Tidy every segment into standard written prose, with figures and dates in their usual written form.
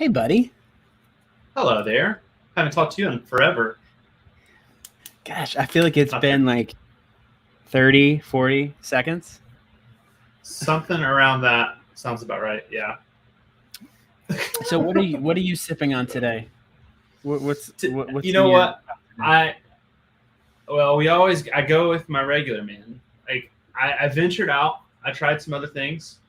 Hey, buddy. Hello there. Haven't talked to you in forever. Gosh, I feel like it's been like 30, 40 seconds. Something around that sounds about right. Yeah. So what are you sipping on today? What's you know what? I go with my regular, man. Like I ventured out. I tried some other things.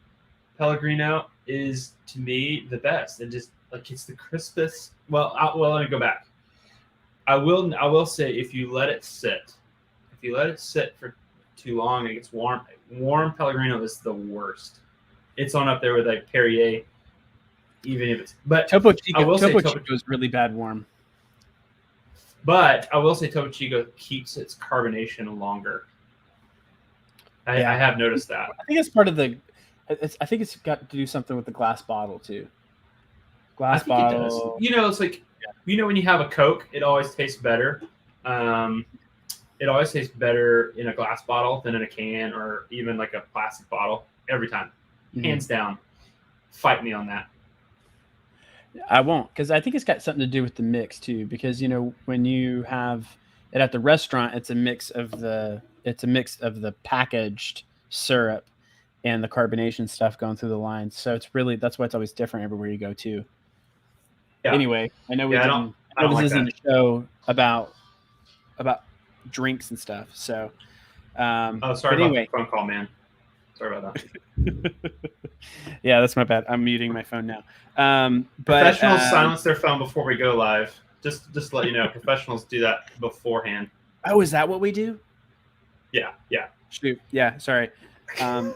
Pellegrino is to me the best. It just like it's the crispest. Well, let me go back. I will say if you let it sit for too long, it gets warm. Warm Pellegrino is the worst. It's on up there with like Perrier, even if it's. But Topo Chico is really bad warm. But I will say Topo Chico keeps its carbonation longer. I have noticed that. I think it's part of the. I think it's got to do something with the glass bottle too. Glass bottle. It does. You know, it's like when you have a Coke, it always tastes better. It always tastes better in a glass bottle than in a can or even like a plastic bottle every time. Hands down. Fight me on that. I won't, because I think it's got something to do with the mix too. Because when you have it at the restaurant, it's a mix of the packaged syrup and the carbonation stuff going through the lines. So that's why it's always different everywhere you go too. Yeah. Anyway, I know this isn't a show about drinks and stuff. So sorry about the phone call, man. Sorry about that. Yeah, that's my bad. I'm muting my phone now. Professionals silence their phone before we go live. Just to let you know, professionals do that beforehand. Oh, is that what we do? Yeah. Shoot. Yeah, sorry. No,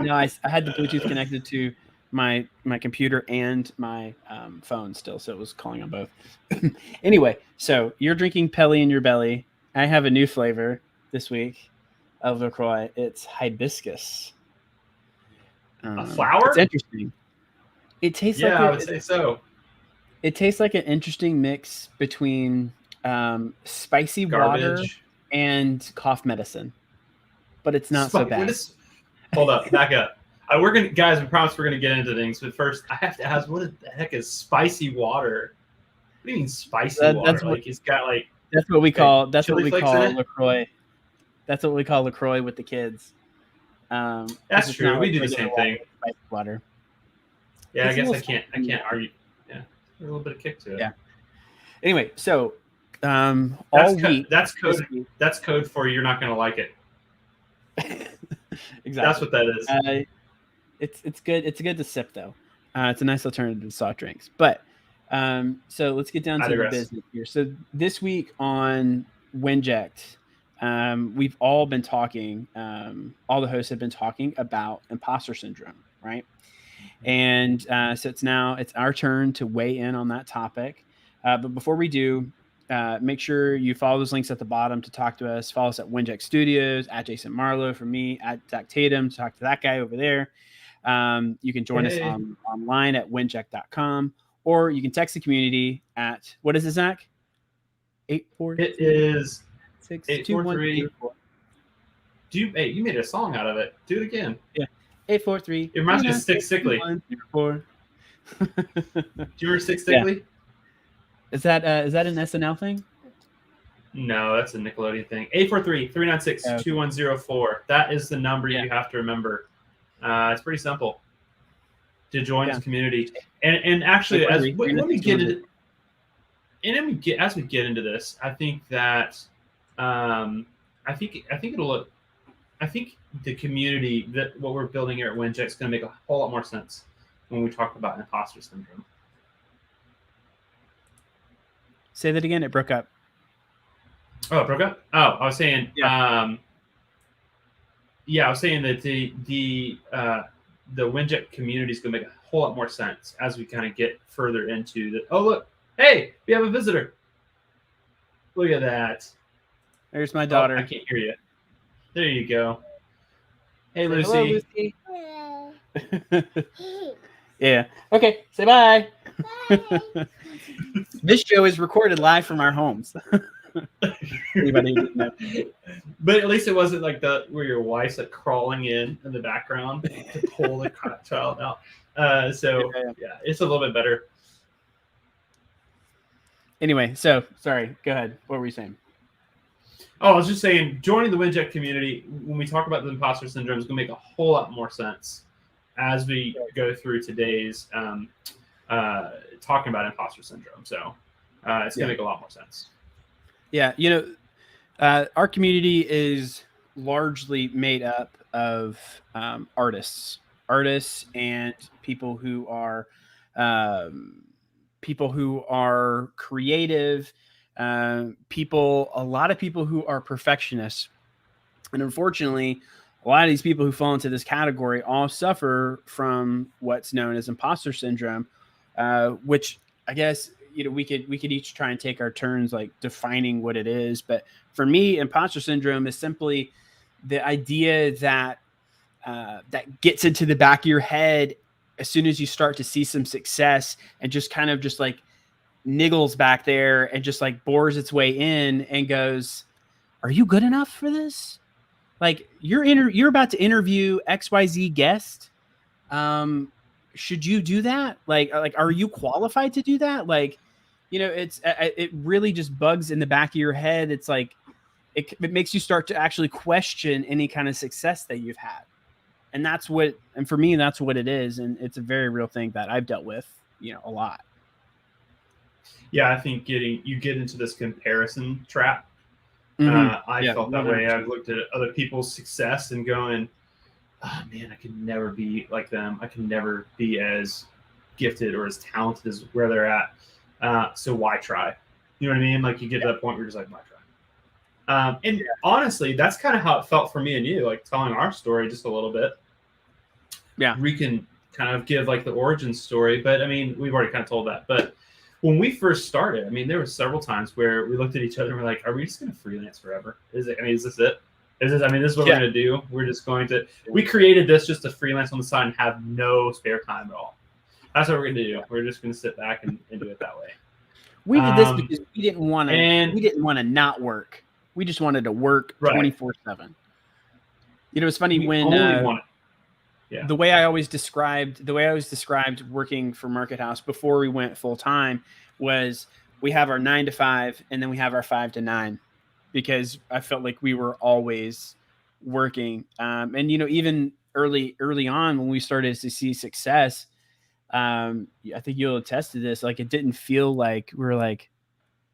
I had the Bluetooth connected to my computer and my phone still, so it was calling on both. Anyway, so you're drinking Pelly in your belly. I have a new flavor this week of LaCroix. It's hibiscus. A flower? It's interesting. It tastes like I would say so. It tastes like an interesting mix between spicy water and cough medicine, but it's not so bad. Hold up, back up. We promise we're gonna get into things, but first I have to ask, what the heck is spicy water? What do you mean spicy water? It's got like that's what we call LaCroix. That's what we call LaCroix with the kids. That's true. We do the same thing. Spicy water. Yeah, I guess I can't argue. Yeah, a little bit of kick to it. Yeah. Anyway, so week. That's code. That's code for you're not gonna like it. Exactly. That's what that is. It's good. It's good to sip though. It's a nice alternative to soft drinks. But so let's get down to the business here. So this week on Winject, we've all been talking. All the hosts have been talking about imposter syndrome, right? And so it's our turn to weigh in on that topic. But before we do, make sure you follow those links at the bottom to talk to us. Follow us at Winject Studios, at Jason Marlowe for me, at Zack Tatum to talk to that guy over there. You can join us online at winject.com, or you can text the community at, what is it, Zach? 843. It is 621. You made a song out of it. Do it again. Yeah. 843. It reminds me of Stick Sickly. Do you remember Stick Sickly? Is that an SNL thing? No, that's a Nickelodeon thing. 843-396-2104. That is the number you have to remember. It's pretty simple to join this community. And actually, as we get into this, I think that I think the community that what we're building here at Winject is going to make a whole lot more sense when we talk about imposter syndrome. Say that again. It broke up. Oh, it broke up? Oh, I was saying, I was saying that the Winject community is going to make a whole lot more sense as we kind of get further into the. Oh, look! Hey, we have a visitor. Look at that. There's my daughter. I can't hear you. There you go. Hey, Lucy. Hello, Lucy. Yeah. Okay. Say bye. Bye. This show is recorded live from our homes. Anybody didn't know. But at least it wasn't like where your wife's like crawling in the background to pull the child out. So it's a little bit better. Anyway, so sorry. Go ahead. What were you saying? Oh, I was just saying, joining the Winject community, when we talk about the imposter syndrome, is going to make a whole lot more sense as we go through today's talking about imposter syndrome. So it's going to make a lot more sense. Yeah. Our community is largely made up of artists and people who are creative, a lot of people who are perfectionists. And unfortunately, a lot of these people who fall into this category all suffer from what's known as imposter syndrome, which I guess, we could each try and take our turns like defining what it is. But for me, imposter syndrome is simply the idea that that gets into the back of your head as soon as you start to see some success, and just kind of just like niggles back there and just like bores its way in and goes, "Are you good enough for this? Like you're about to interview XYZ guest. Should you do that? Like, are you qualified to do that?" Like, it really just bugs in the back of your head. It's like, it makes you start to actually question any kind of success that you've had. And for me, that's what it is. And it's a very real thing that I've dealt with, a lot. Yeah. I think you get into this comparison trap. I felt that way. I've looked at other people's success and going, "Oh man, I could never be like them. I can never be as gifted or as talented as where they're at. So why try?" You know what I mean? Like, you get to that point where you're just like, "Why try?" Honestly, that's kind of how it felt for me and you, like telling our story just a little bit. Yeah. We can kind of give like the origin story, but I mean, we've already kind of told that. But when we first started, I mean, there were several times where we looked at each other and we're like, "Are we just going to freelance forever? Is this it? This is what we're going to do. We're just going to," we created this just to freelance on the side and have no spare time at all. That's what we're going to do. We're just going to sit back and do it that way. We did this because we didn't want to not work. We just wanted to work 24/7. It's funny when the way I always described working for Market House before we went full time was, we have our 9 to 5 and then we have our 5 to 9, because I felt like we were always working. And even early on when we started to see success, I think you'll attest to this. Like, it didn't feel like we were like,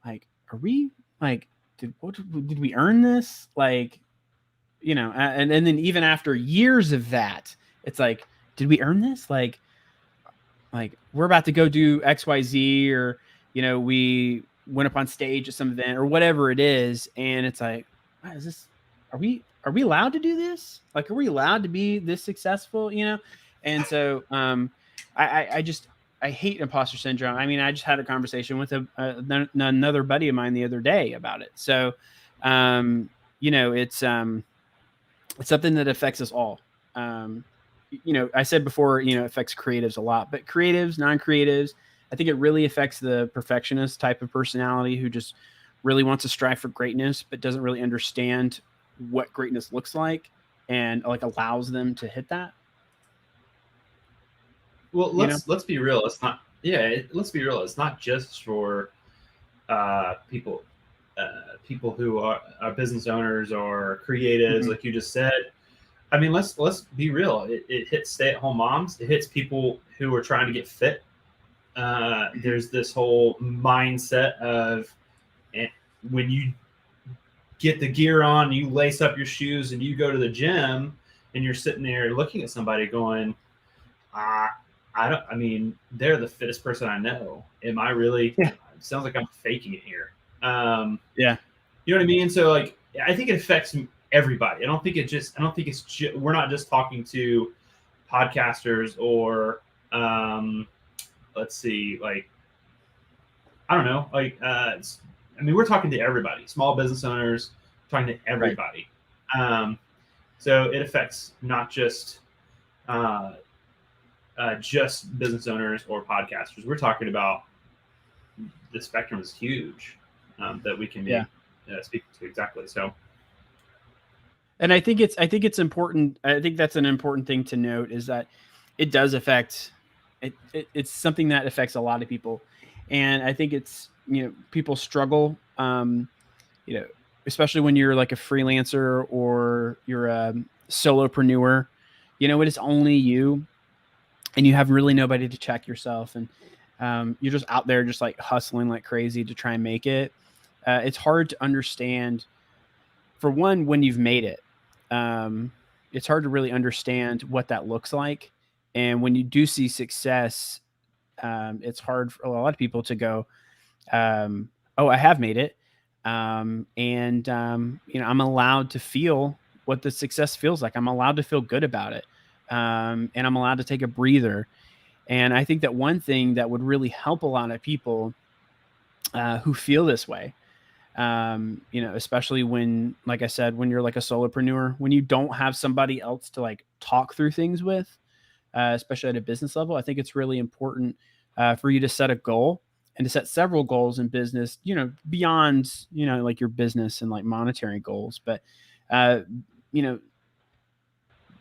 are we like, did we earn this? Like, and then even after years of that, it's like, did we earn this? Like we're about to go do XYZ, or, we went up on stage at some event or whatever it is. And it's like, are we allowed to do this? Like, are we allowed to be this successful? And so, I hate imposter syndrome. I mean, I just had a conversation with another buddy of mine the other day about it. So, it's something that affects us all. I said before, it affects creatives a lot, but creatives, non-creatives, I think it really affects the perfectionist type of personality who just really wants to strive for greatness, but doesn't really understand what greatness looks like, and like allows them to hit that. Well, let's be real. It's not. Yeah, let's be real. It's not just for people who are business owners or creatives, like you just said. I mean, let's be real. It hits stay-at-home moms. It hits people who are trying to get fit. There's this whole mindset of, when you get the gear on, you lace up your shoes, and you go to the gym, and you're sitting there looking at somebody going, they're the fittest person I know. Am I really? Yeah. It sounds like I'm faking it here. Yeah. You know what I mean? So, like, I think it affects everybody. I don't think we're not just talking to podcasters or, let's see, like, I don't know. Like, we're talking to everybody, small business owners, talking to everybody. Right. So it affects not just business owners or podcasters. We're talking about the spectrum is huge that we can speak to. Exactly. So, and I think it's important. I think that's an important thing to note, is that it does affect. It's something that affects a lot of people, and I think it's people struggle, especially when you're like a freelancer or you're a solopreneur, it is only you and you have really nobody to check yourself. And you're just out there just like hustling like crazy to try and make it. It's hard to understand, for one, when you've made it. It's hard to really understand what that looks like. And when you do see success, it's hard for a lot of people to go, oh, I have made it. I'm allowed to feel what the success feels like. I'm allowed to feel good about it. And I'm allowed to take a breather. And I think that one thing that would really help a lot of people who feel this way, especially when, like I said, when you're like a solopreneur, when you don't have somebody else to like talk through things with, especially at a business level, I think it's really important for you to set a goal and to set several goals in business, beyond, like your business and like monetary goals, but,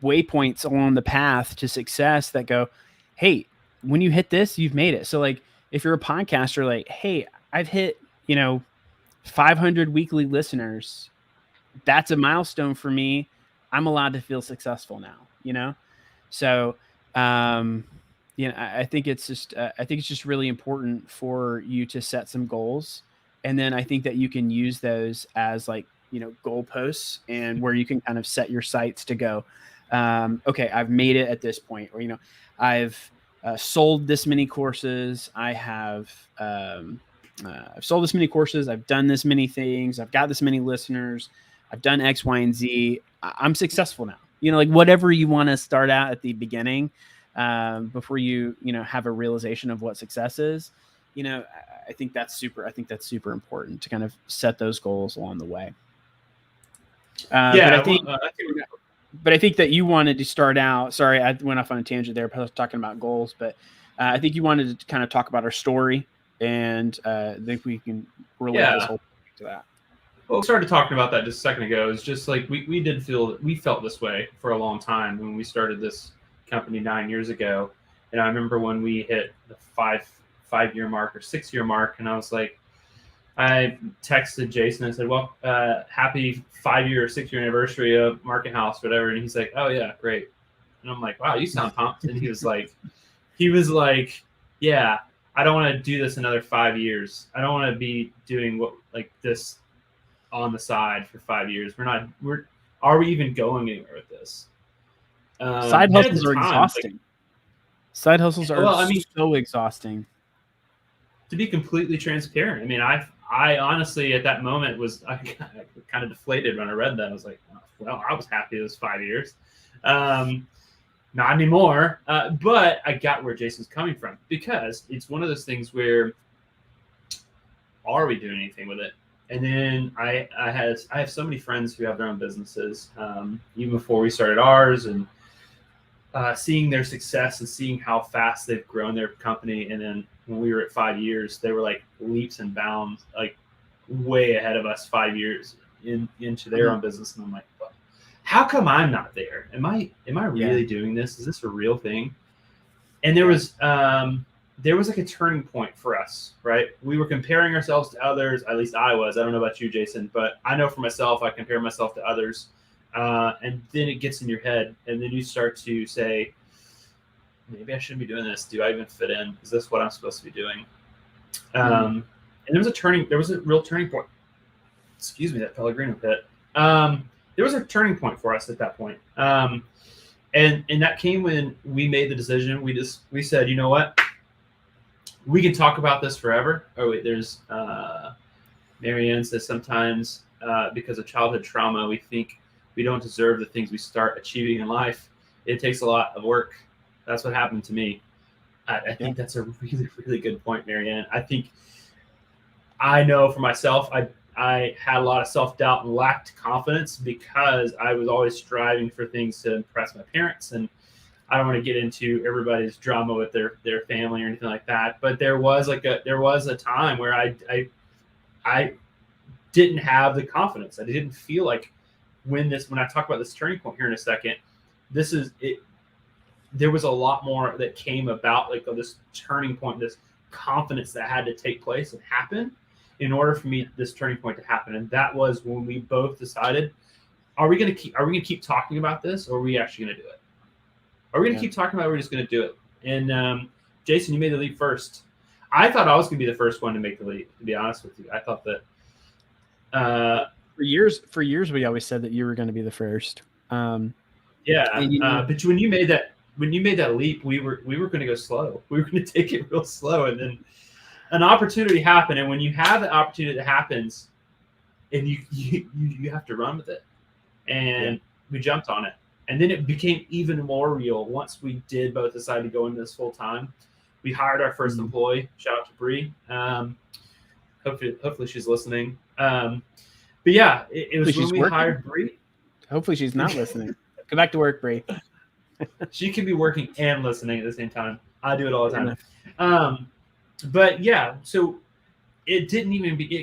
waypoints along the path to success that go, hey, when you hit this, you've made it. So like, if you're a podcaster, like, hey, I've hit, 500 weekly listeners. That's a milestone for me. I'm allowed to feel successful now, So, I think it's just really important for you to set some goals. And then I think that you can use those as like, goalposts, and where you can kind of set your sights to go, okay, I've made it at this point, or, I've sold this many courses. I've sold this many courses. I've done this many things. I've got this many listeners. I've done X, Y, and Z. I'm successful now. Like whatever you want to start out at the beginning, before you have a realization of what success is. I think that's super important to kind of set those goals along the way. But I think that you wanted to start out. Sorry, I went off on a tangent there. I was talking about goals, but I think you wanted to kind of talk about our story, and I think we can relate this whole thing to that. Well, we started talking about that just a second ago. It's just like we felt this way for a long time when we started this company 9 years ago. And I remember when we hit the five-year mark or 6-year mark, and I was like, I texted Jason and said, well, happy 5-year or 6-year anniversary of Market House, whatever. And he's like, oh yeah, great. And I'm like, wow, you sound pumped. And he was like, yeah, I don't want to do this another 5 years. I don't want to be doing what like this on the side for 5 years. Are we even going anywhere with this? Side hustles are exhausting. Side hustles are so exhausting. To be completely transparent, I mean, I honestly at that moment was kind of deflated when I read that. I was like, well, I was happy it was 5 years. Not anymore. But I got where Jason's coming from, because it's one of those things where, are we doing anything with it? And then I have so many friends who have their own businesses, even before we started ours, and seeing their success and seeing how fast they've grown their company. And then when we were at 5 years, they were like leaps and bounds, like way ahead of us 5 years into their own business. And I'm like, well, how come I'm not there? Am I really doing this? Is this a real thing? And there was like a turning point for us, right? We were comparing ourselves to others. At least I was. I don't know about you, Jason, but I know for myself, I compare myself to others. And then it gets in your head, and then you start to say, maybe I shouldn't be doing this. Do I even fit in? Is this what I'm supposed to be doing? And there was a real turning point. Excuse me, that Pellegrino pit. There was a turning point for us at that point. And that came when we made the decision. We said, you know what? We can talk about this forever. Oh wait, there's Marianne says sometimes because of childhood trauma, we think we don't deserve the things we start achieving in life. It takes a lot of work. That's what happened to me. I think that's a really, really good point, Marianne. I know for myself, I had a lot of self-doubt and lacked confidence because I was always striving for things to impress my parents. And I don't want to get into everybody's drama with their family or anything like that. But there was a time where I didn't have the confidence. I didn't feel like when I talk about this turning point here in a second, this is it. There was a lot more that came about, like this turning point, this confidence that had to take place and happen in order for me this turning point to happen. And that was when we both decided, are we going to keep talking about this, or are we actually going to do it? Are we going to keep talking about it, or are we just going to do it? And Jason, you made the leap first. I thought I was going to be the first one to make the leap, to be honest with you. I thought that for years we always said that you were going to be the first. But when you made that leap, we were going to go slow. We were going to take it real slow, and then an opportunity happened. And when you have the opportunity that happens, and you have to run with it, and we jumped on it, and then it became even more real once we did both decide to go into this full time. We hired our first employee. Shout out to Bree. Hopefully she's listening. But yeah, it was when we hired Bree. Hopefully she's not listening. Go back to work, Bree. She can be working and listening at the same time. I do it all the time. But yeah, so it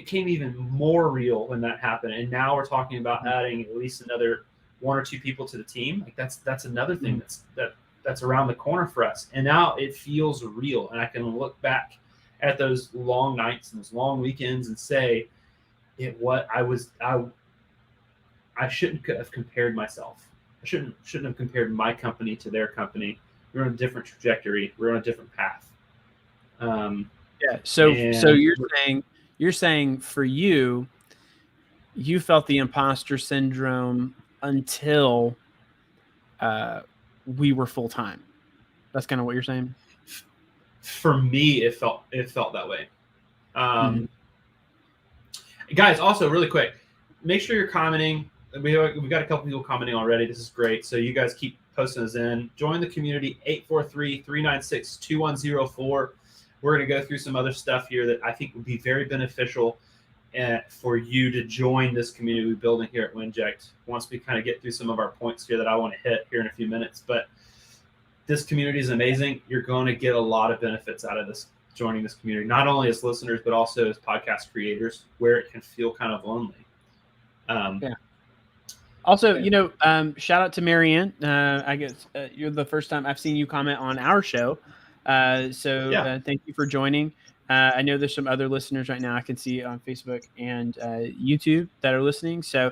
came even more real when that happened. And now we're talking about adding at least another 1 or 2 people to the team. Like that's another thing that's around the corner for us. And now it feels real. And I can look back at those long nights and those long weekends and say, I shouldn't have compared myself. I shouldn't have compared my company to their company. We're on a different trajectory. We're on a different path. So you're saying for you felt the imposter syndrome until we were full time. That's kind of what you're saying. For me, it felt that way. Guys, also really quick, make sure you're commenting. We got a couple people commenting already. This is great. So you guys keep posting us in. Join the community, 843-396-2104. We're going to go through some other stuff here that I think would be very beneficial for you to join this community we're building here at Winject once we kind of get through some of our points here that I want to hit here in a few minutes. But this community is amazing. You're going to get a lot of benefits out of this, joining this community, not only as listeners, but also as podcast creators, where it can feel kind of lonely. Also, shout out to Marianne. I guess you're the first time I've seen you comment on our show. Thank you for joining. I know there's some other listeners right now I can see on Facebook and YouTube that are listening. So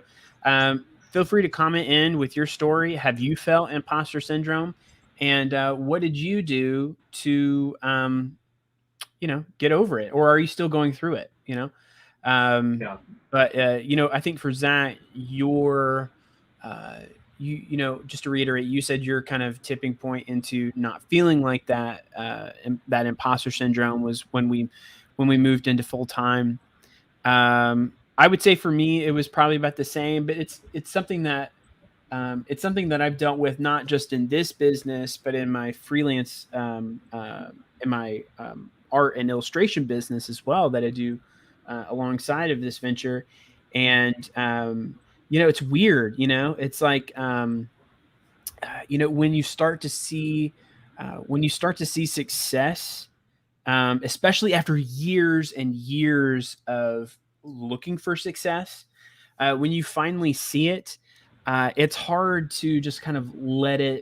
feel free to comment in with your story. Have you felt imposter syndrome? And what did you do to, get over it? Or are you still going through it? But I think for Zach, just to reiterate, you said your kind of tipping point into not feeling like that, that imposter syndrome was when we moved into full time. I would say for me, it was probably about the same, but it's something that I've dealt with not just in this business, but in my freelance, in my art and illustration business as well that I do alongside of this venture. And it's weird, it's like, when you start to see success, especially after years and years of looking for success, when you finally see it, it's hard to just kind of let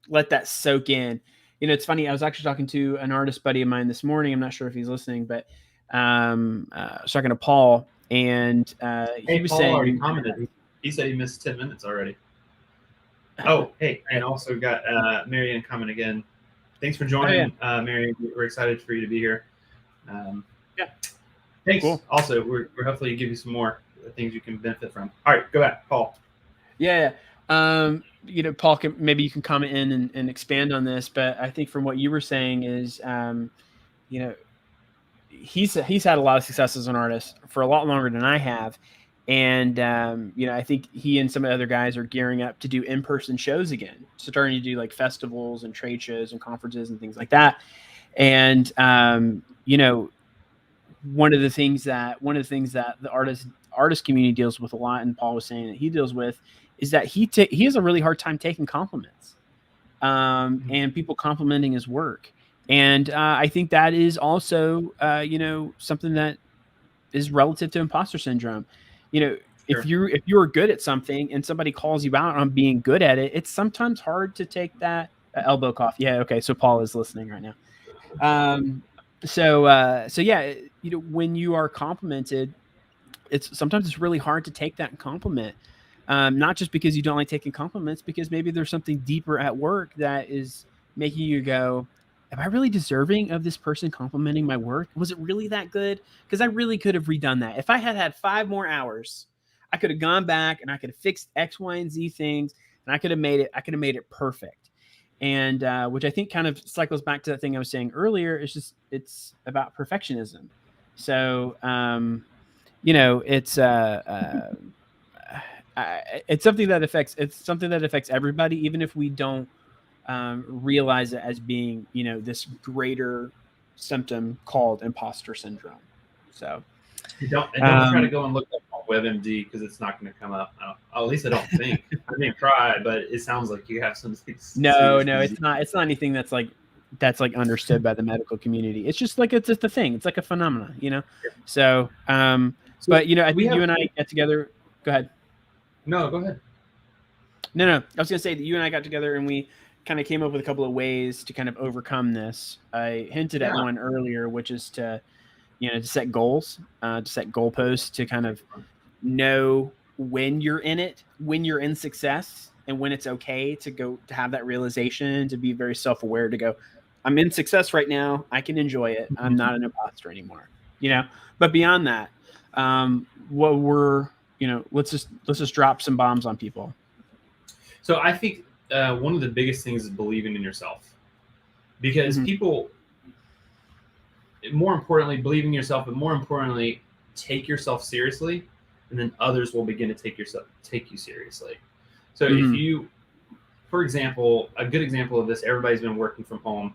that soak in. It's funny. I was actually talking to an artist buddy of mine this morning. I'm not sure if he's listening, but I was talking to Paul, and he was saying, already commented. He said he missed 10 minutes already. Oh, hey, and also got Marianne comment again. Thanks for joining, Marianne. We're excited for you to be here. Thanks. Cool. Also, we're hopefully give you some more things you can benefit from. All right, go back, Paul. Yeah. Paul, maybe you can comment in and expand on this, but I think from what you were saying is, he's had a lot of success as an artist for a lot longer than I have. And, I think he and some of the other guys are gearing up to do in-person shows again, starting to do like festivals and trade shows and conferences and things like that. And, one of the things that the artist community deals with a lot, and Paul was saying that he deals with, is that he has a really hard time taking compliments, and people complimenting his work. And I think that is also, something that is relative to imposter syndrome. Sure. If you're good at something and somebody calls you out on being good at it, it's sometimes hard to take that elbow cough. Yeah. Okay. So Paul is listening right now. So yeah, when you are complimented, sometimes it's really hard to take that compliment. Not just because you don't like taking compliments, because maybe there's something deeper at work that is making you go, am I really deserving of this person complimenting my work? Was it really that good? Because I really could have redone that. If I had had 5 more hours, I could have gone back and I could have fixed X, Y, and Z things, and I could have made it perfect. And which I think kind of cycles back to that thing I was saying earlier. It's about perfectionism. So it's something that affects everybody, even if we don't realize it as being this greater symptom called imposter syndrome. So don't try to go and look up on WebMD, because it's not going to come up. At least I don't think. I didn't try, but it sounds like you have some. No, it's not. It's not anything that's like understood by the medical community. It's just like it's just a thing. It's like a phenomenon, Yeah. So, but I think you and I got together. Go ahead. No, go ahead. No. I was gonna say that you and I got together and we kind of came up with a couple of ways to kind of overcome this. I hinted at one earlier, which is to set goals, to set goalposts, to kind of know when you're in it, when you're in success, and when it's okay to have that realization, to be very self-aware, to go, I'm in success right now. I can enjoy it. I'm not an imposter anymore, But beyond that, let's just drop some bombs on people. So I think one of the biggest things is believing in yourself, because people, more importantly, believe in yourself, but more importantly, take yourself seriously, and then others will begin to take you seriously. So if you, for example, a good example of this, everybody's been working from home,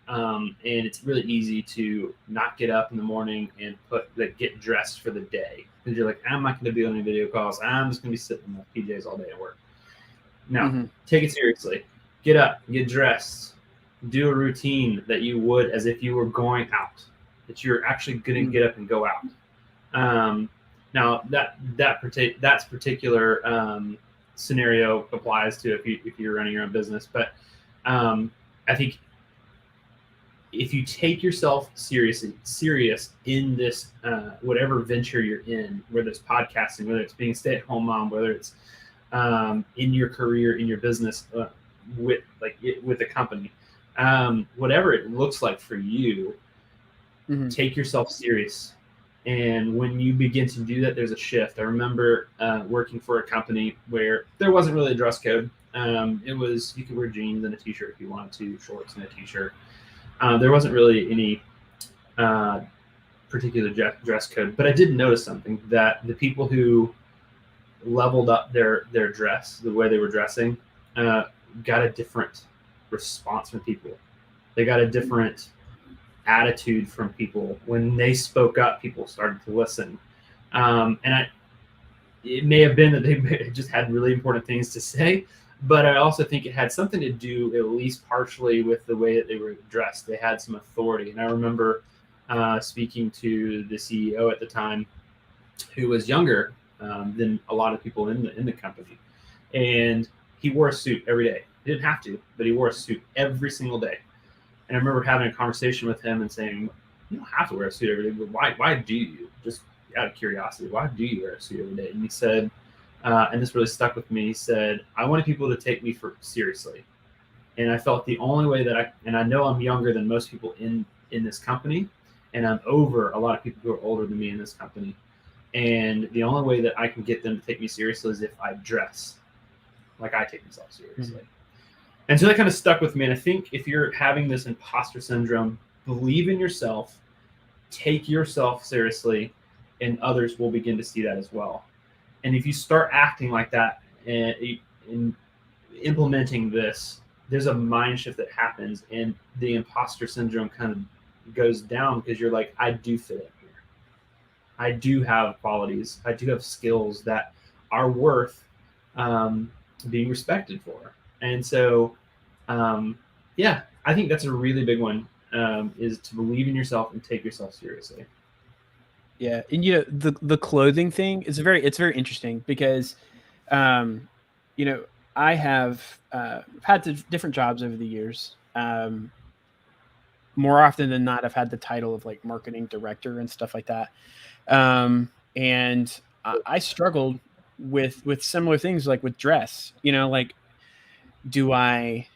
and it's really easy to not get up in the morning and get dressed for the day, because you're like, I'm not going to be on any video calls. I'm just going to be sitting in my PJs all day at work. No, take it seriously. Get up, get dressed, do a routine that you would as if you were going out, that you're actually going to get up and go out. Now that's particular scenario applies to if you're running your own business, but I think if you take yourself serious in this whatever venture you're in, whether it's podcasting, whether it's being a stay-at-home mom, whether it's in your career, in your business, with a company, whatever it looks like for you, take yourself serious. And when you begin to do that, there's a shift. I remember working for a company where there wasn't really a dress code. It was, you could wear jeans and a t-shirt if you wanted to, shorts and a t-shirt. There wasn't really any particular dress code, but I did notice something, that the people who leveled up their dress, the way they were dressing, got a different response from people. They got a different attitude from people. When they spoke up, people started to listen. It may have been that they just had really important things to say, but I also think it had something to do, at least partially, with the way that they were dressed. They had some authority. And I remember speaking to the CEO at the time, who was younger than a lot of people in the company, and he wore a suit every day. He didn't have to, but he wore a suit every single day. And I remember having a conversation with him and saying, you don't have to wear a suit every day, but why do you? Just out of curiosity, why do you wear a suit every day? And he said, and this really stuck with me, he said, I wanted people to take me seriously. And I felt the only way that I know I'm younger than most people in this company, and I'm over a lot of people who are older than me in this company. And the only way that I can get them to take me seriously is if I dress like I take myself seriously. And so that kind of stuck with me. And I think if you're having this imposter syndrome, believe in yourself, take yourself seriously, and others will begin to see that as well. And if you start acting like that and in implementing this, there's a mind shift that happens, and the imposter syndrome kind of goes down, because you're like, I do fit in here. I do have qualities. I do have skills that are worth being respected for. And so, I think that's a really big one, is to believe in yourself and take yourself seriously. Yeah, and the clothing thing is very interesting, because I have had different jobs over the years. more often than not, I've had the title of like marketing director and stuff like that. And I struggled with similar things, like with dress, like, do I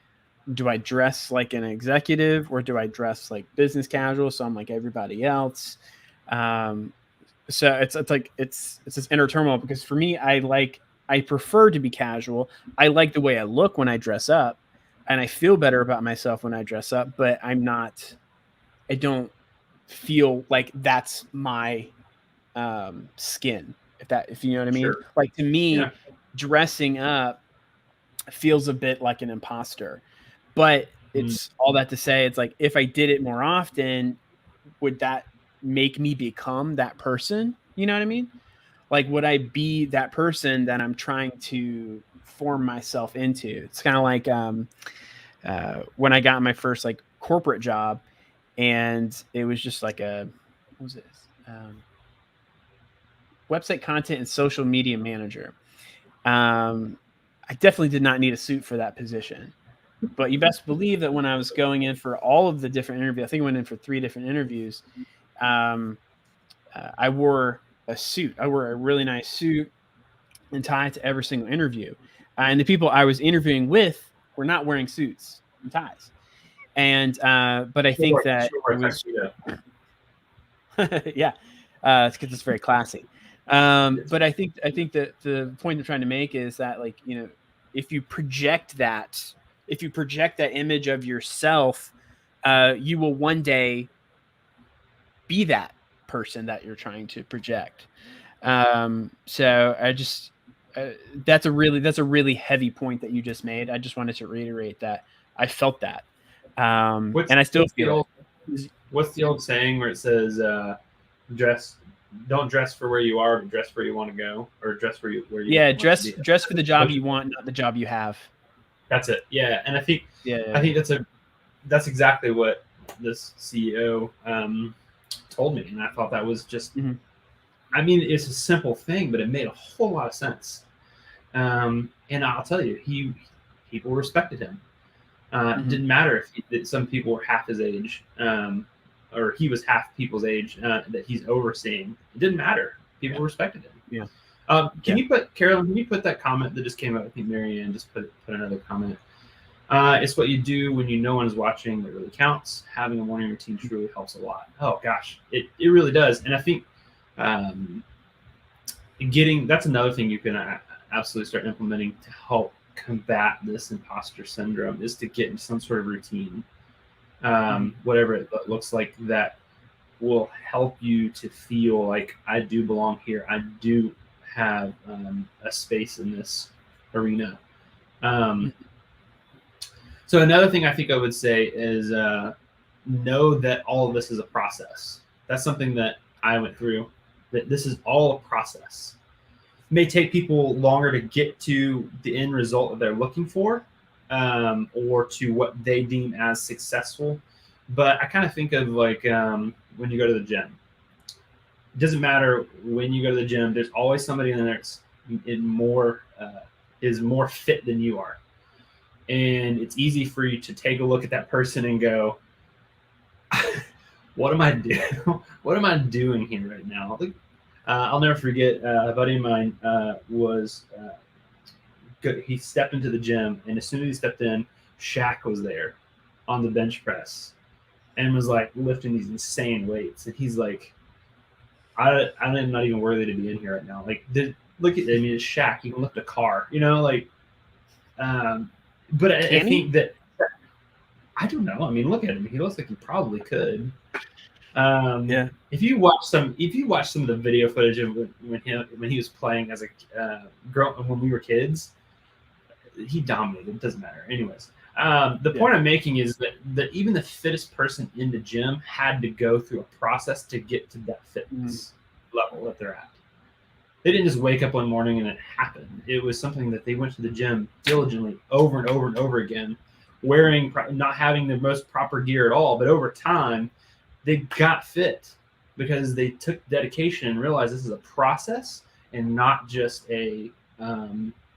dress like an executive, or do I dress like business casual? So I'm like everybody else. So it's this inner turmoil, because for me, I prefer to be casual. I like the way I look when I dress up, and I feel better about myself when I dress up, but I don't feel like that's my skin, if you know what I mean. Sure. Like, to me, dressing up feels a bit like an imposter. But it's all that to say, it's like, if I did it more often, would that make me become that person? You know what I mean? Like, would I be that person that I'm trying to form myself into? It's kind of like when I got my first like corporate job, and it was just like what was this? Website content and social media manager. I definitely did not need a suit for that position. But you best believe that when I was going in for all of the different interviews, I think I went in for 3 different interviews, I wore a suit. I wore a really nice suit and tie to every single interview. And the people I was interviewing with were not wearing suits and ties. And but I think that it was, yeah, it's because it's very classy. But I think that the point I'm trying to make is that, like, if you project that image of yourself, you will one day be that person that you're trying to project. So I just that's a really heavy point that you just made. I just wanted to reiterate that I felt that, and I still feel it. What's the old saying where it says, don't dress for where you are, but dress where you want to go, or dress where you dress for the job you want, not the job you have. That's it. Yeah. And I think that's exactly what this CEO told me, and I thought that was just I mean, it's a simple thing, but it made a whole lot of sense. And I'll tell you, people respected him. It didn't matter if some people were half his age, or he was half people's age that he's overseeing. It didn't matter. People respected him. Yeah. Carolyn, can you put that comment that just came out? I think Marianne just put another comment. It's what you do when no one is watching that really counts. Having a morning routine truly helps a lot. Oh gosh, it really does. And I think that's another thing you can absolutely start implementing to help combat this imposter syndrome, is to get into some sort of routine, whatever it looks like, that will help you to feel like, I do belong here. I do have a space in this arena. So another thing I think I would say is know that all of this is a process. That's something that I went through, that this is all a process. It may take people longer to get to the end result that they're looking for, or to what they deem as successful. But I kind of think of like when you go to the gym. It doesn't matter when you go to the gym, there's always somebody in there that's is more fit than you are. And it's easy for you to take a look at that person and go, what am I doing? What am I doing here right now? I'll never forget, a buddy of mine was good. He stepped into the gym, and as soon as he stepped in, Shaq was there on the bench press and was like lifting these insane weights. And he's like, I'm not even worthy to be in here right now. Like, look at, I mean, it's Shaq. He can lift a car, like, but I think that, I don't know. I mean, look at him. He looks like he probably could. Yeah. If you watch some of the video footage of when he was playing as a girl, when we were kids, he dominated. It doesn't matter. Anyways, the point I'm making is that even the fittest person in the gym had to go through a process to get to that fitness level that they're at. They didn't just wake up one morning and it happened. It was something that they went to the gym diligently over and over and over again, not having the most proper gear at all. But over time, they got fit because they took dedication and realized this is a process and not just a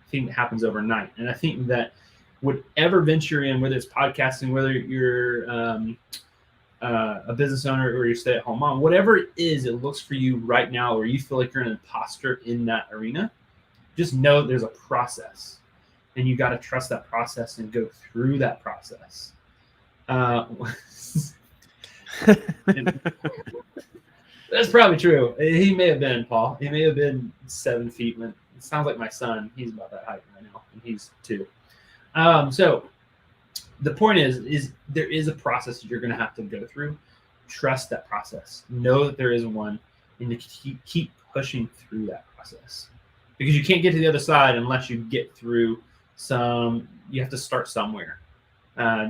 thing that happens overnight. And I think that whatever venture in, whether it's podcasting, whether you're a business owner or you're a stay-at-home mom, whatever it is, it looks for you right now where you feel like you're an imposter in that arena, just know there's a process, and you got to trust that process and go through that process. That's probably true. He may have been, Paul. He may have been 7 feet. It sounds like my son. He's about that height right now, and he's 2. So the point is there is a process that you're going to have to go through. Trust that process. Know that there is one, and to keep pushing through that process, because you can't get to the other side unless you get through some. You have to start somewhere.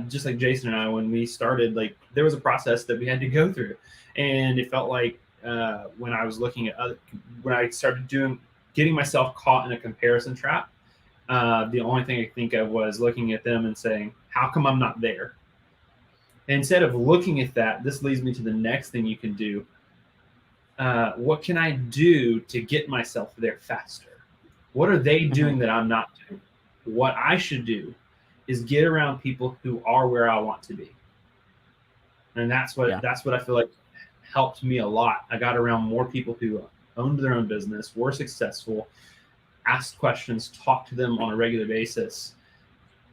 Just like Jason and I, when we started, like there was a process that we had to go through, and it felt like when I was looking at when I started getting myself caught in a comparison trap, the only thing I could think of was looking at them and saying, how come I'm not there? And instead of looking at that, this leads me to the next thing you can do. What can I do to get myself there faster? What are they doing that I'm not doing? What I should do is get around people who are where I want to be. And that's what I feel like helped me a lot. I got around more people who owned their own business, were successful, asked questions, talked to them on a regular basis.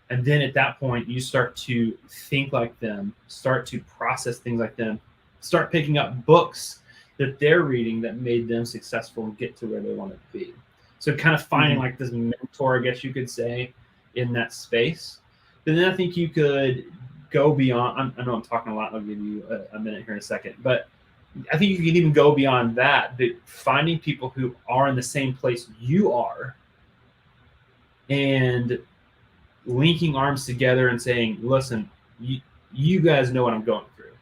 And then at that point, you start to think like them, start to process things like them, start picking up books that they're reading that made them successful and get to where they wanted to be. So kind of finding like this mentor, I guess you could say, in that space. But then I think you could go beyond. I know I'm talking a lot. I'll give you a minute here in a second. But I think you can even go beyond that. But finding people who are in the same place you are and linking arms together and saying, listen, you guys know what I'm going through.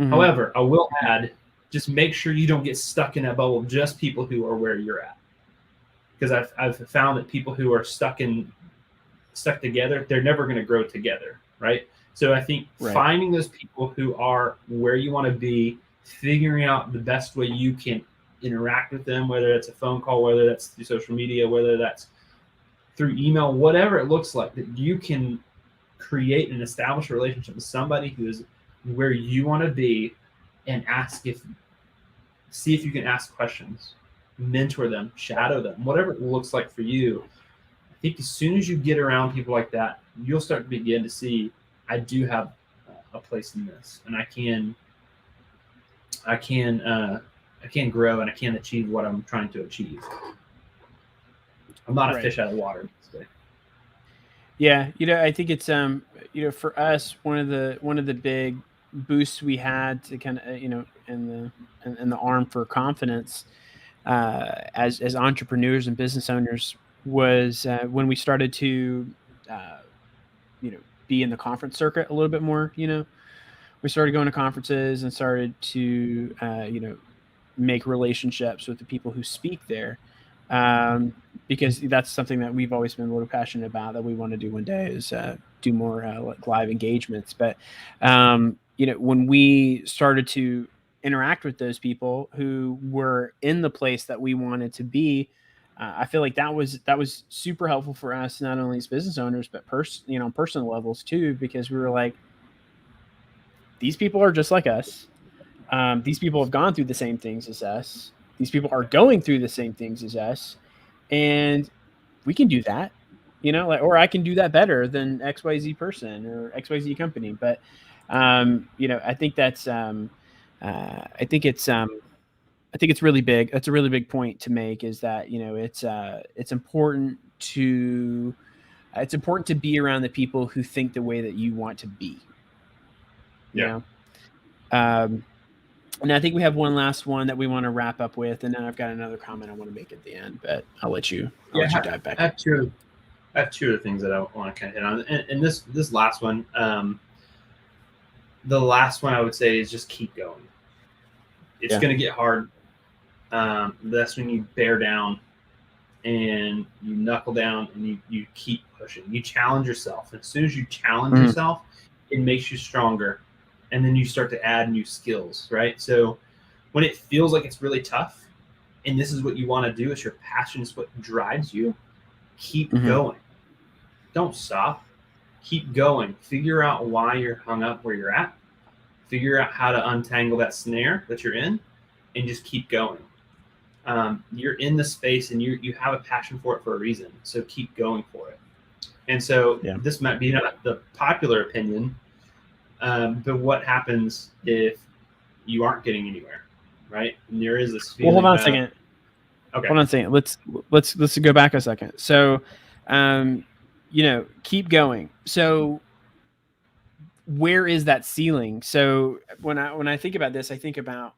However, I will add, just make sure you don't get stuck in that bubble of just people who are where you're at. Because I've found that people who are stuck together, they're never going to grow together, right? So I think finding those people who are where you want to be, figuring out the best way you can interact with them, whether it's a phone call, whether that's through social media, whether that's through email, whatever it looks like, that you can create and establish a relationship with somebody who is where you want to be, and see if you can ask questions, mentor them, shadow them, whatever it looks like for you. I think as soon as you get around people like that, you'll start to begin to see, I do have a place in this, and I can grow, and I can achieve what I'm trying to achieve. I'm not a fish out of water. Yeah, I think it's for us, one of the big boosts we had to kind of in the arm for confidence as entrepreneurs and business owners was when we started to be in the conference circuit a little bit more. We started going to conferences and started to make relationships with the people who speak there, because that's something that we've always been a little passionate about, that we want to do one day, is do more like live engagements. But when we started to interact with those people who were in the place that we wanted to be, I feel like that was super helpful for us, not only as business owners, but on personal levels too, because we were like, these people are just like us. These people have gone through the same things as us. These people are going through the same things as us, and we can do that, or I can do that better than XYZ person or XYZ company. But I think that's I think it's really big. That's a really big point to make, is that it's important to be around the people who think the way that you want to be. And I think we have one last one that we want to wrap up with, and then I've got another comment I want to make at the end, but I'll let you dive back. I have two other things that I want to kind of hit on, and this last one, the last one I would say is just keep going. It's going to get hard. That's when you bear down and you knuckle down and you keep pushing. You challenge yourself. As soon as you challenge yourself, it makes you stronger. And then you start to add new skills, right? So when it feels like it's really tough, and this is what you want to do, it's your passion, it's what drives you, keep going. Don't stop. Keep going. Figure out why you're hung up where you're at, figure out how to untangle that snare that you're in, and just keep going. You're in the space and you have a passion for it for a reason. So keep going for it. And so this might be not the popular opinion, but what happens if you aren't getting anywhere, right? And there is this feeling. Well, hold on a second. Okay. Hold on a second. Let's go back a second. So, keep going. So where is that ceiling? So when I think about this, I think about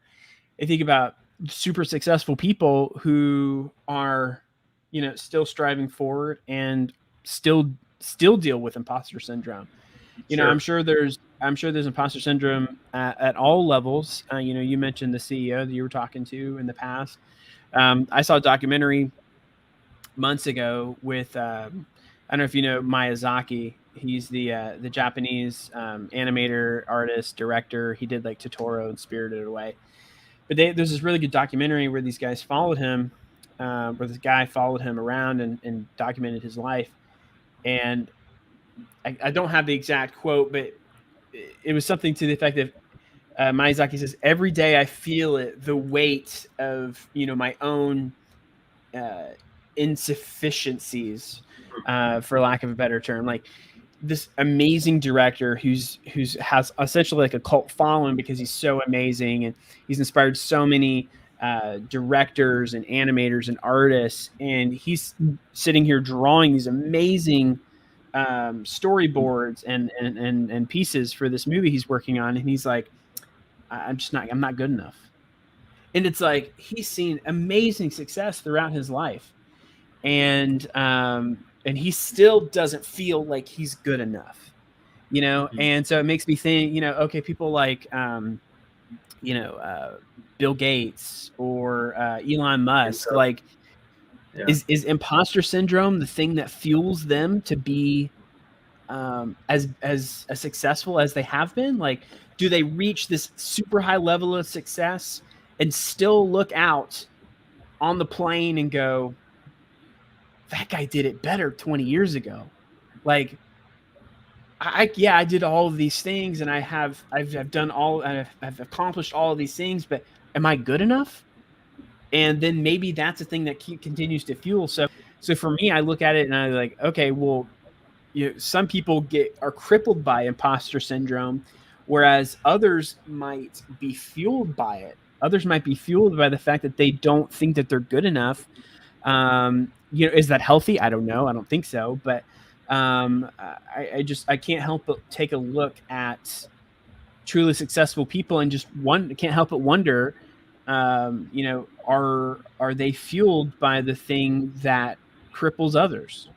super successful people who are, still striving forward and still deal with imposter syndrome. Sure. I'm sure there's imposter syndrome at all levels. You mentioned the CEO that you were talking to in the past. I saw a documentary months ago with I don't know if you know Miyazaki. He's the Japanese animator, artist, director. He did like Totoro and Spirited Away. But there's this really good documentary where these guys followed him, where this guy followed him around and documented his life. And I don't have the exact quote, but it was something to the effect of Miyazaki says, "Every day I feel it, the weight of my own insufficiencies, for lack of a better term." Like this amazing director who's has essentially like a cult following because he's so amazing and he's inspired so many directors and animators and artists, and he's sitting here drawing these amazing storyboards and pieces for this movie he's working on, and he's like, I'm not good enough. And it's like he's seen amazing success throughout his life, and he still doesn't feel like he's good enough, Mm-hmm. And so it makes me think, okay, people like Bill Gates or Elon Musk, like is imposter syndrome the thing that fuels them to be as successful as they have been? Like, do they reach this super high level of success and still look out on the plane and go, that guy did it better 20 years ago? Like, I did all of these things and I've done all, and I've accomplished all of these things, but am I good enough? And then maybe that's a thing that continues to fuel. So for me, I look at it and I'm like, okay, well, some people are crippled by imposter syndrome, whereas others might be fueled by it. Others might be fueled by the fact that they don't think that they're good enough. Is that healthy? I don't know. I don't think so. But I can't help but take a look at truly successful people and can't help but wonder, are they fueled by the thing that cripples others?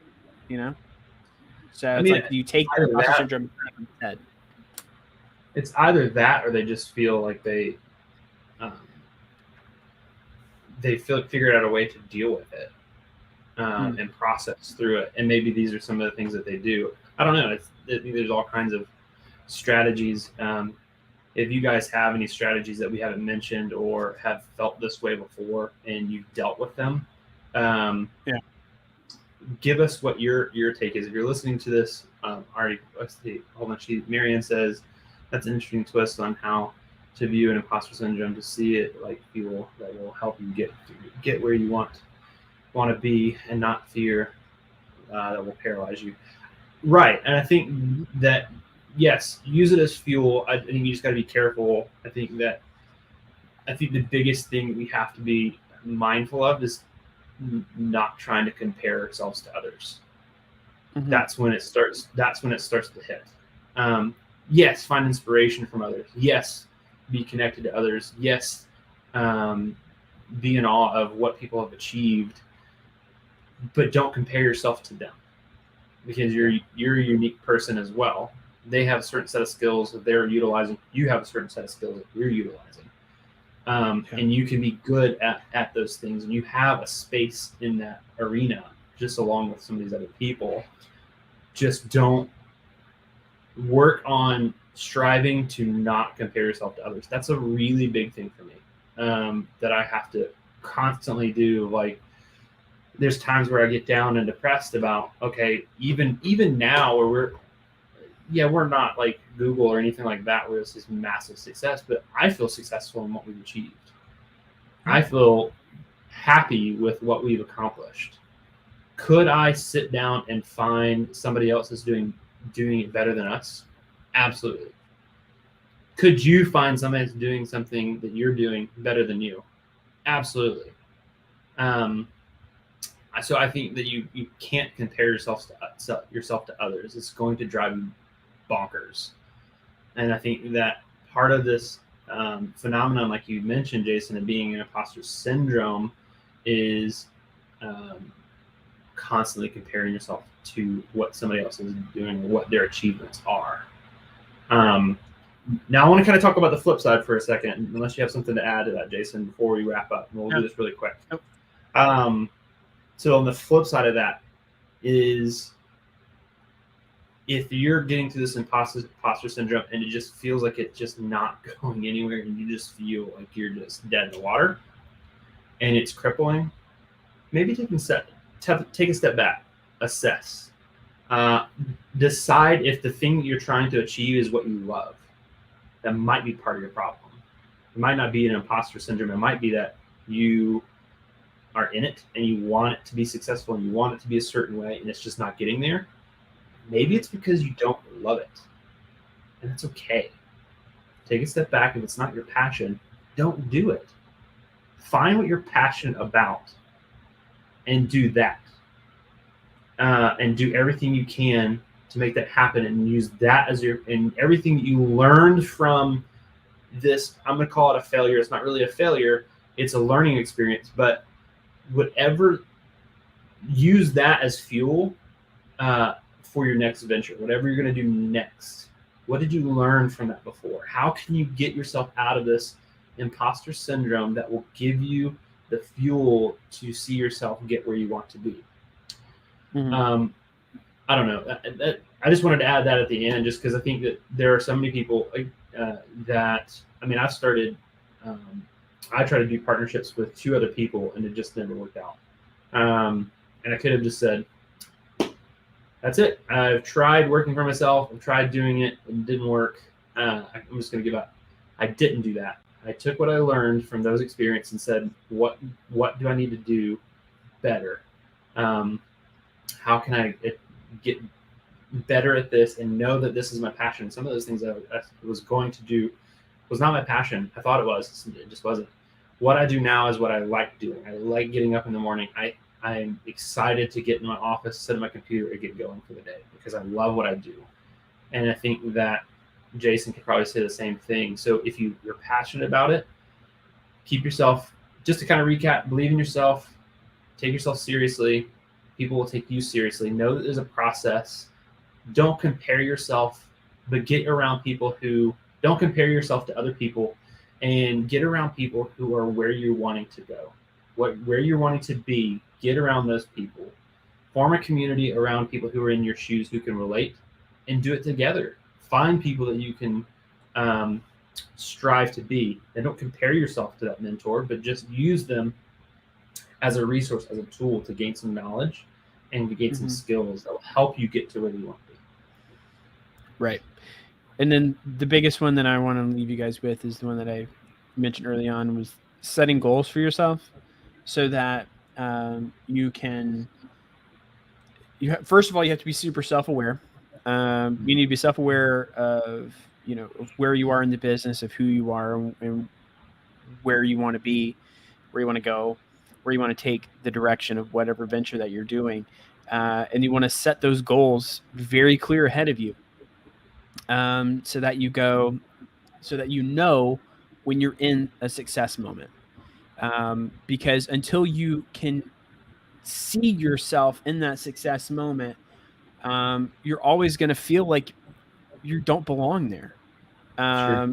So it's like you take the imposter syndrome head. It's either that or they just feel like they figured out a way to deal with it and process through it. And maybe these are some of the things that they do. I don't know. There's all kinds of strategies. If you guys have any strategies that we haven't mentioned or have felt this way before and you've dealt with them, give us what your take is. If you're listening to this, already, let's see, hold on. Marianne says that's an interesting twist on how to view an imposter syndrome, to see it like fuel that will help you get where you want to be, and not fear that will paralyze you. Right, and I think that yes, use it as fuel. I think you just got to be careful. I think the biggest thing we have to be mindful of is not trying to compare ourselves to others. Mm-hmm. That's when it starts to hit. Yes, find inspiration from others. Yes, be connected to others. Yes, be in awe of what people have achieved, but don't compare yourself to them, because you're a unique person as well. They have a certain set of skills that they're utilizing. You have a certain set of skills that you're utilizing. And you can be good at those things, and you have a space in that arena just along with some of these other people. Just don't work on striving to not compare yourself to others. That's a really big thing for me, that I have to constantly do. Like, there's times where I get down and depressed about, okay, even now where yeah, we're not like Google or anything like that where it's this massive success, but I feel successful in what we've achieved. I feel happy with what we've accomplished. Could I sit down and find somebody else that's doing it better than us? Absolutely. Could you find somebody that's doing something that you're doing better than you? Absolutely. So I think that you can't compare yourself to others. It's going to drive you bonkers. And I think that part of this phenomenon, like you mentioned, Jason, of being an imposter syndrome is constantly comparing yourself to what somebody else is doing or what their achievements are. Now I want to kind of talk about the flip side for a second, unless you have something to add to that, Jason, before we wrap up. And we'll do this really quick. So on the flip side of that is if you're getting to this imposter syndrome and it just feels like it's just not going anywhere and you just feel like you're just dead in the water and it's crippling, maybe take a step back, assess, decide if the thing that you're trying to achieve is what you love. That might be part of your problem. It might not be an imposter syndrome. It might be that you are in it and you want it to be successful and you want it to be a certain way and it's just not getting there. Maybe it's because you don't love it. And that's okay. Take a step back. If it's not your passion, don't do it. Find what you're passionate about and do that. And do everything you can to make that happen and use that as and everything that you learned from this. I'm going to call it a failure. It's not really a failure. It's a learning experience, but whatever, use that as fuel for your next venture, whatever you're going to do next. What did you learn from that before? How can you get yourself out of this imposter syndrome that will give you the fuel to see yourself get where you want to be? Mm-hmm. I don't know. I just wanted to add that at the end, just because I think that there are so many people that, I mean, I've started, I try to do partnerships with 2 other people and it just never worked out. And I could have just said, that's it. I've tried working for myself. I've tried doing it and it didn't work. I'm just going to give up. I didn't do that. I took what I learned from those experiences and said, what do I need to do better? How can I get better at this and know that this is my passion? Some of those things I was going to do was not my passion. I thought it was. It just wasn't. What I do now is what I like doing. I like getting up in the morning. I'm excited to get in my office, sit at my computer, and get going for the day because I love what I do. And I think that Jason could probably say the same thing. So if you're passionate about it, keep yourself, just to kind of recap, believe in yourself, take yourself seriously. People will take you seriously. Know that there's a process. Don't compare yourself, but get around people who don't compare yourself to other people, and get around people who are where you're wanting to go, where you're wanting to be. Get around those people. Form a community around people who are in your shoes, who can relate, and do it together. Find people that you can strive to be, and don't compare yourself to that mentor, but just use them as a resource, as a tool to gain some knowledge and to gain some skills that will help you get to where you want to be. Right. And then the biggest one that I want to leave you guys with is the one that I mentioned early on, was setting goals for yourself so that you can, first of all, you have to be super self-aware. You need to be self-aware of, of where you are in the business, of who you are, and where you want to be, where you want to go, where you want to take the direction of whatever venture that you're doing. And you want to set those goals very clear ahead of you, so that you know when you're in a success moment. Because until you can see yourself in that success moment, you're always going to feel like you don't belong there,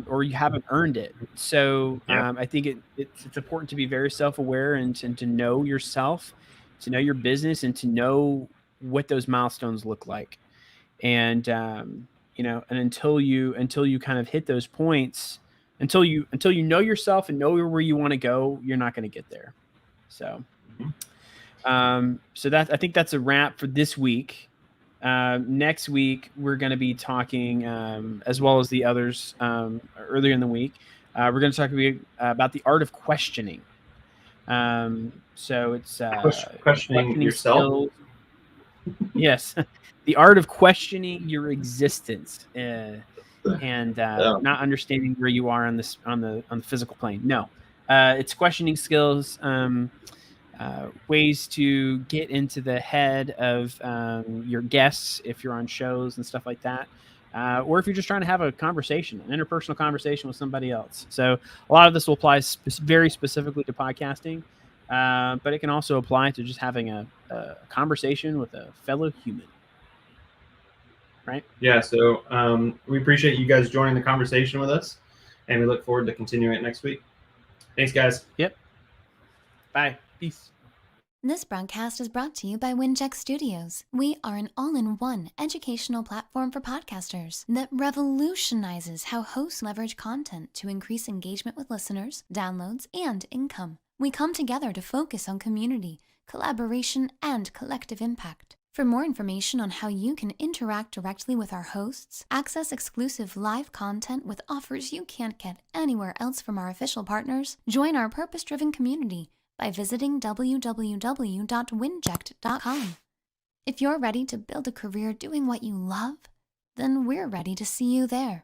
or you haven't earned it. So I think it's important to be very self-aware and to know yourself, to know your business, and to know what those milestones look like. And and until you kind of hit those points, until you know yourself and know where you want to go, you're not going to get there. So, I think that's a wrap for this week. Next week, we're going to be talking, as well as the others earlier in the week, we're going to talk about the art of questioning. So it's questioning yourself. Skills. Yes, the art of questioning your existence and not understanding where you are on the physical plane. No, it's questioning skills. Ways to get into the head of your guests if you're on shows and stuff like that, or if you're just trying to have a conversation, an interpersonal conversation with somebody else. So a lot of this will apply very specifically to podcasting, but it can also apply to just having a conversation with a fellow human. Right? Yeah, so we appreciate you guys joining the conversation with us, and we look forward to continuing it next week. Thanks, guys. Yep. Bye. Peace. This broadcast is brought to you by Winject Studios. We are an all-in-one educational platform for podcasters that revolutionizes how hosts leverage content to increase engagement with listeners, downloads, and income. We come together to focus on community, collaboration, and collective impact. For more information on how you can interact directly with our hosts, access exclusive live content with offers you can't get anywhere else from our official partners, join our purpose-driven community by visiting www.winject.com. If you're ready to build a career doing what you love, then we're ready to see you there.